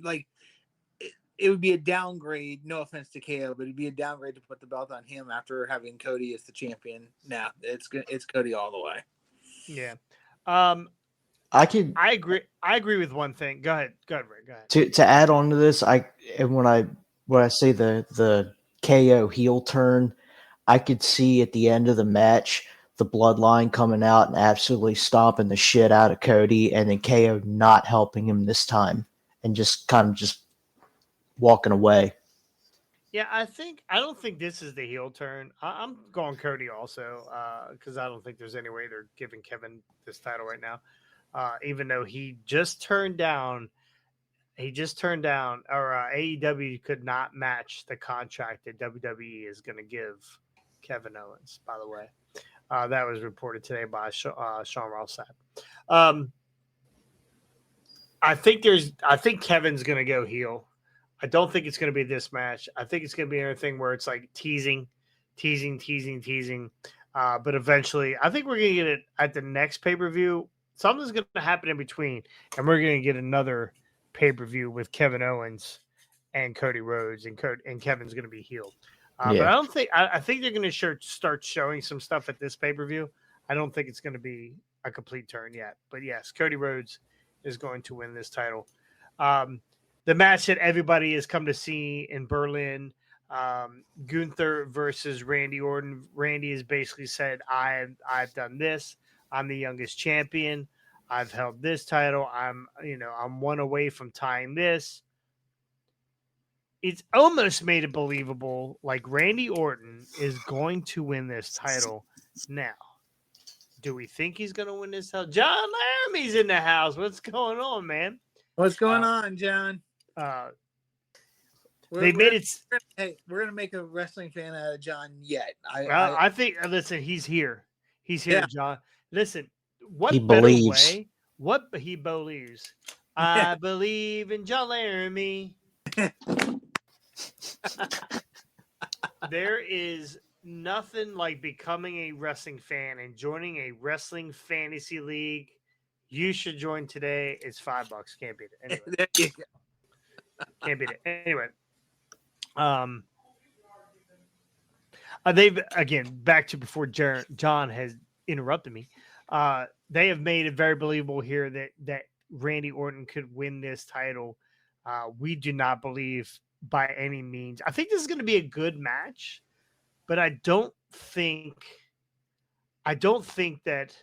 like, it would be a downgrade. No offense to KO, but it'd be a downgrade to put the belt on him after having Cody as the champion. Nah, it's Cody all the way. Yeah. I agree with one thing. Go ahead, Rick. Go ahead. To add on to this, when I say the KO heel turn, I could see at the end of the match the bloodline coming out and absolutely stomping the shit out of Cody, and then KO not helping him this time and just kind of just walking away. Yeah, I don't think this is the heel turn. I'm going Cody also because I don't think there's any way they're giving Kevin this title right now. Even though he just turned down, or AEW could not match the contract that WWE is going to give Kevin Owens. By the way, that was reported today by Sean Ross Sapp. I think Kevin's going to go heel. I don't think it's going to be this match. I think it's going to be anything where it's like teasing. But eventually, I think we're going to get it at the next pay-per-view. Something's going to happen in between, and we're going to get another pay-per-view with Kevin Owens and Cody Rhodes, and Kevin's going to be healed. But I don't think I think they're going to start showing some stuff at this pay-per-view. I don't think it's going to be a complete turn yet. But yes, Cody Rhodes is going to win this title. The match that everybody has come to see in Berlin, Gunther versus Randy Orton. Randy has basically said, I've done this. I'm the youngest champion. I've held this title. I'm one away from tying this. It's almost made it believable. Like Randy Orton is going to win this title now. Do we think he's going to win this title? John Laramie's in the house. What's going on, man? What's going on, John? They made it. Hey, we're gonna make a wrestling fan out of John yet. I think. Listen, he's here. He's here, yeah. John. Listen, what he better believes. way? What he believes. I believe in John Laramie. There is nothing like becoming a wrestling fan and joining a wrestling fantasy league. You should join today. It's $5. Can't beat it. Anyway. There you go. Can't beat it. Anyway. They've again back to before John has interrupted me. They have made it very believable here that Randy Orton could win this title. We do not believe by any means. I think this is going to be a good match, but I don't think that.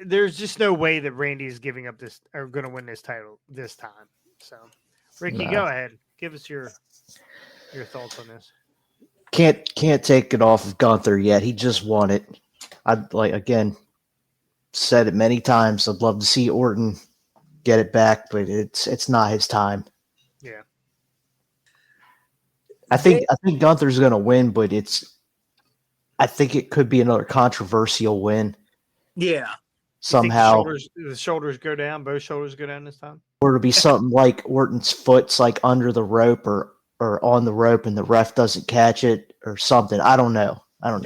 There's just no way that Randy is giving up this or going to win this title this time. So, Ricky, go ahead. Give us your thoughts on this. Can't take it off of Gunther yet. He just won it. I'd like again. said it many times. I'd love to see Orton get it back, but it's not his time. Yeah. I think Gunther's going to win, but I think it could be another controversial win. Yeah. Somehow, the shoulders go down. Both shoulders go down this time. or it'll be something like Orton's foot's like under the rope or on the rope, and the ref doesn't catch it, or something. I don't know. Or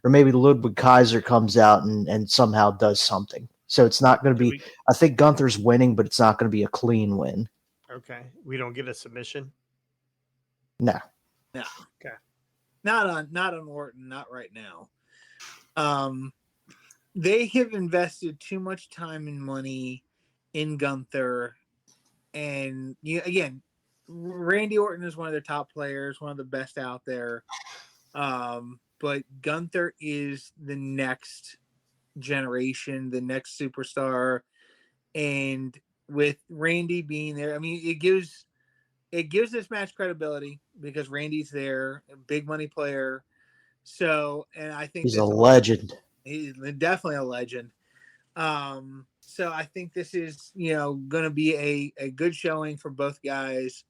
maybe Ludwig Kaiser comes out and somehow does something. So it's not going to be. I think Gunther's winning, but it's not going to be a clean win. Okay, we don't get a submission. No. Okay. Not on Orton. Not right now. They have invested too much time and money in Gunther, and again, Randy Orton is one of their top players, one of the best out there. But Gunther is the next generation, the next superstar, and with Randy being there, I mean, it gives this match credibility because Randy's there, a big money player. So, and I think he's a legend. He's definitely a legend. So I think this is, going to be a good showing for both guys.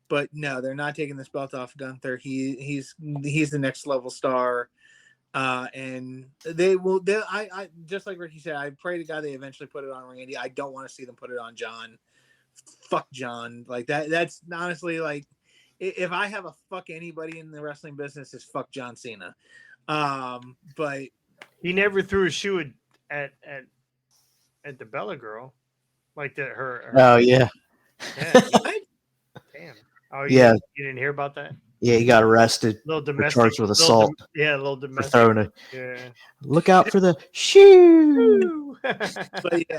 But no, they're not taking this belt off Gunther. He's the next level star. And they will. I just like Ricky said, I pray to God they eventually put it on Randy. I don't want to see them put it on John. Fuck John. Like that. That's honestly like, if I have a fuck anybody in the wrestling business, is fuck John Cena. But he never threw a shoe at the Bella girl, like her. Oh yeah. Damn. Oh yeah. You didn't hear about that? Yeah, he got arrested. Little domestic, charged with assault. A little domestic. Throwing a, yeah. Look out for the shoe. But yeah,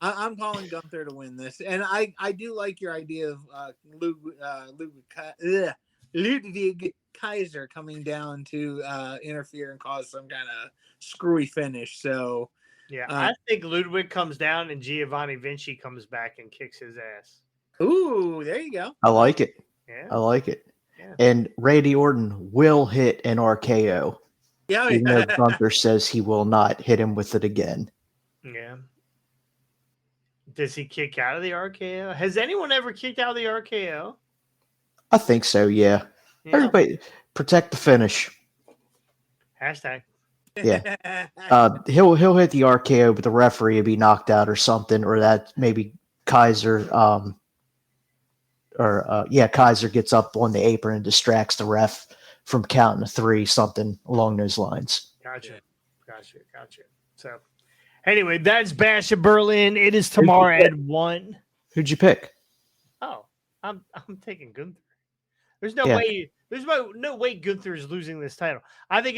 I'm calling Gunther to win this, and I do like your idea of Ludwig Kaiser coming down to interfere and cause some kind of screwy finish. So yeah, I think Ludwig comes down and Giovanni Vinci comes back and kicks his ass. Ooh, there you go. I like it. Yeah, I like it. Yeah. And Randy Orton will hit an RKO. Yeah, even though Gunther says he will not hit him with it again. Yeah. Does he kick out of the RKO? Has anyone ever kicked out of the RKO? I think so, yeah. Everybody protect the finish. Hashtag. Yeah. He'll hit the RKO, but the referee will be knocked out or something, or that maybe Kaiser Kaiser gets up on the apron and distracts the ref from counting to 3, something along those lines. Gotcha. So anyway, that's Bash of Berlin. It is tomorrow at 1. Who'd you pick? Oh, I'm taking Gunther. There's no way. There's no way Gunther is losing this title. I think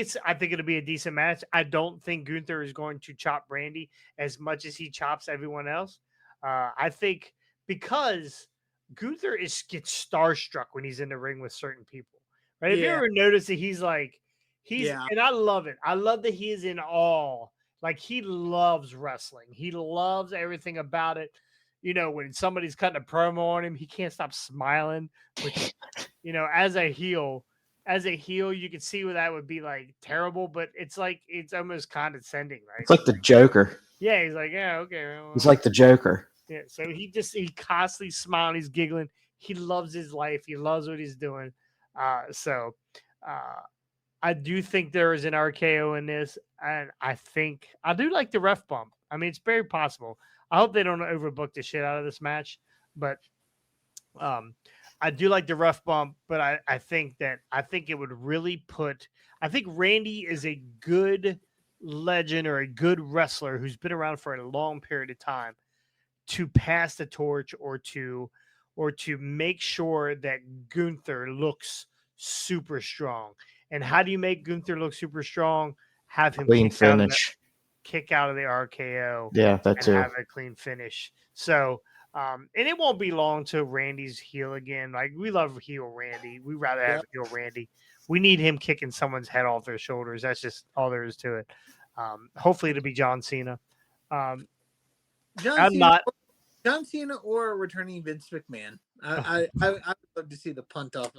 it'll be a decent match. I don't think Gunther is going to chop Randy as much as he chops everyone else. I think because Gunther gets starstruck when he's in the ring with certain people. Right? Have you ever noticed that he's and I love it. I love that he is in awe. Like he loves wrestling. He loves everything about it. When somebody's cutting a promo on him, he can't stop smiling. Which, as a heel, you can see where that would be like terrible, but it's almost condescending, right? It's like the Joker. Yeah, he's like, yeah, okay. Well, he's like the Joker. Yeah, so he constantly smiling, he's giggling. He loves his life. He loves what he's doing. I do think there is an RKO in this, and I do like the ref bump. I mean, it's very possible. I hope they don't overbook the shit out of this match, but I do like the ref bump. But I think it would really I think Randy is a good legend or a good wrestler who's been around for a long period of time to pass the torch or to make sure that Gunther looks super strong. And how do you make Gunther look super strong? Have him clean finish. Kick out of the RKO. Yeah, that too. Have a clean finish. So, and it won't be long till Randy's heel again. Like we love heel Randy. We rather have heel Randy. We need him kicking someone's head off their shoulders. That's just all there is to it. Hopefully it'll be John Cena. John Cena or returning Vince McMahon. I would love to see the punt off.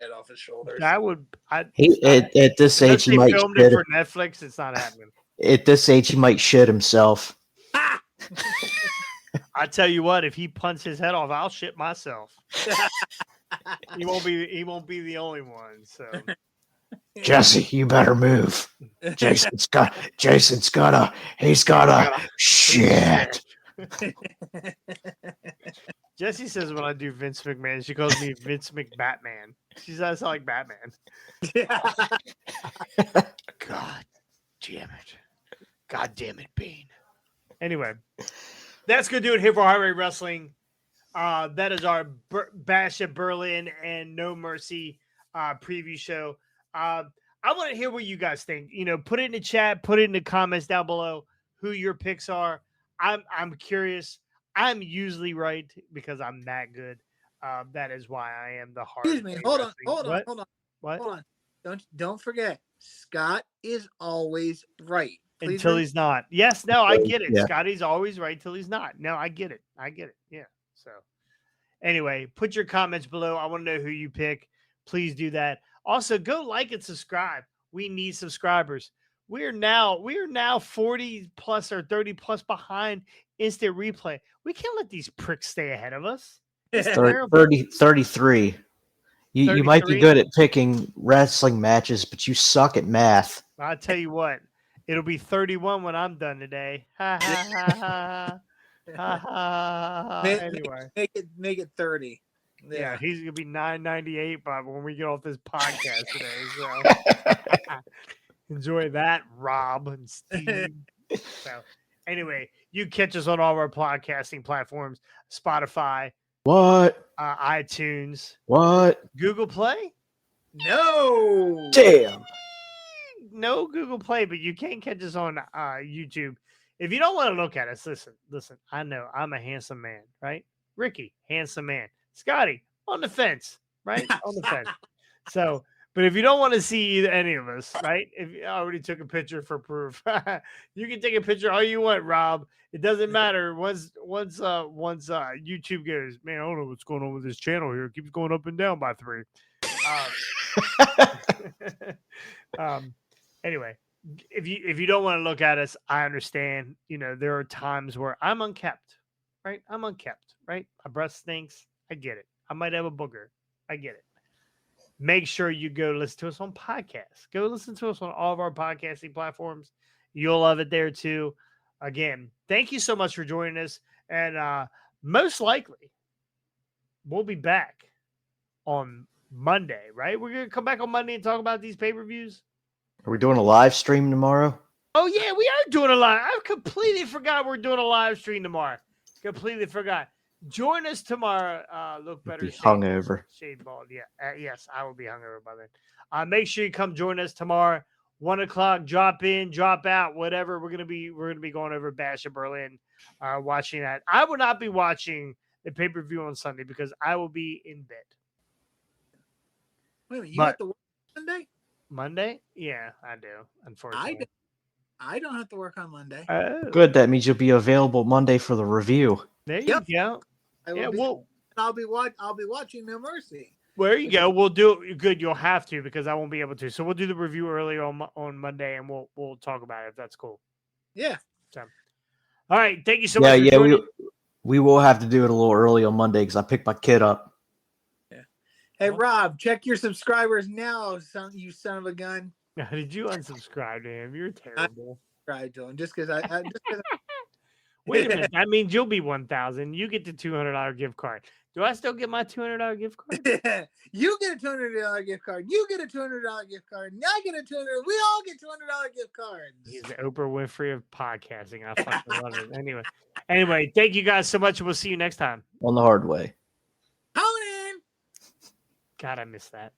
head off his shoulders. That would. At this age, he they might filmed shit. it for Netflix. It's not happening. At this age, he might shit himself. I tell you what, if he punts his head off, I'll shit myself. He won't be the only one. So Jesse, you better move. Jason's gotta shit. Jesse says when I do Vince McMahon, she calls me Vince McBatman. She says I sound like Batman. God damn it, Bean. Anyway, that's gonna do it here for Heart Rate Wrestling. That is our Bash at Berlin and No Mercy preview show. I want to hear what you guys think. Put it in the chat, put it in the comments down below who your picks are. I'm curious. I'm usually right because I'm that good. That is why I am the Heart. Excuse me. Hold on. What? Don't forget. Scott is always right. Please Until he's not. Yes, no, I get it. Yeah. Scotty's always right till he's not. No, I get it. Yeah. So anyway, put your comments below. I want to know who you pick. Please do that. Also, go like and subscribe. We need subscribers. We are now 40 plus or 30 plus behind instant replay. We can't let these pricks stay ahead of us. 33. You might be 33? good at picking wrestling matches, but you suck at math. I'll tell you what. It'll be 31 when I'm done today. Ha ha ha ha. Ha ha. Anyway. Make it 30. Yeah, he's gonna be 998 by when we get off this podcast today. So enjoy that, Rob and Steve. So anyway, you catch us on all of our podcasting platforms: Spotify, What? iTunes, What? Google Play. No. Damn. No Google Play, but you can catch us on YouTube. If you don't want to look at us, listen. I know I'm a handsome man, right? Ricky, handsome man. Scotty, on the fence, right? On the fence. So, but if you don't want to see any of us, right? If I already took a picture for proof, you can take a picture all you want, Rob. It doesn't matter. Once YouTube goes, man, I don't know what's going on with this channel here. It keeps going up and down by 3. Anyway, if you don't want to look at us, I understand. There are times where I'm unkept, right? My breath stinks. I get it. I might have a booger. I get it. Make sure you go listen to us on podcasts. Go listen to us on all of our podcasting platforms. You'll love it there too. Again, thank you so much for joining us. And most likely, we'll be back on Monday, right? We're going to come back on Monday and talk about these pay-per-views. Are we doing a live stream tomorrow? Oh, yeah, we are doing a live. I completely forgot we're doing a live stream tomorrow. Completely forgot. Join us tomorrow. Look better. Hungover. Shade bald. Yeah. Yes, I will be hungover by then. Make sure you come join us tomorrow. 1:00. Drop in, drop out, whatever. We're gonna be going over Bash of Berlin. Watching that. I will not be watching the pay-per-view on Sunday because I will be in bed. Wait a minute, you have to work Monday? Monday? Yeah, I do. Unfortunately, I don't have to work on Monday. Good. That means you'll be available Monday for the review. There you go. I'll be watching No Mercy. There you go. We'll do it. Good. You'll have to because I won't be able to. So we'll do the review early on Monday, and we'll talk about it if that's cool. Yeah. So, all right. Thank you so much. Yeah. We will have to do it a little early on Monday because I picked my kid up. Yeah. Hey Rob, check your subscribers now, you son of a gun. Did you unsubscribe to him? You're terrible. I tried to him just because Wait a minute. That means you'll be 1,000. You get the $200 gift card. Do I still get my $200 gift card? You get a $200 gift card. You get a $200 gift card. And I get a $200. We all get $200 gift cards. He's the Oprah Winfrey of podcasting. I fucking love it. Anyway, thank you guys so much. We'll see you next time On the hard way. Conan. God, I missed that.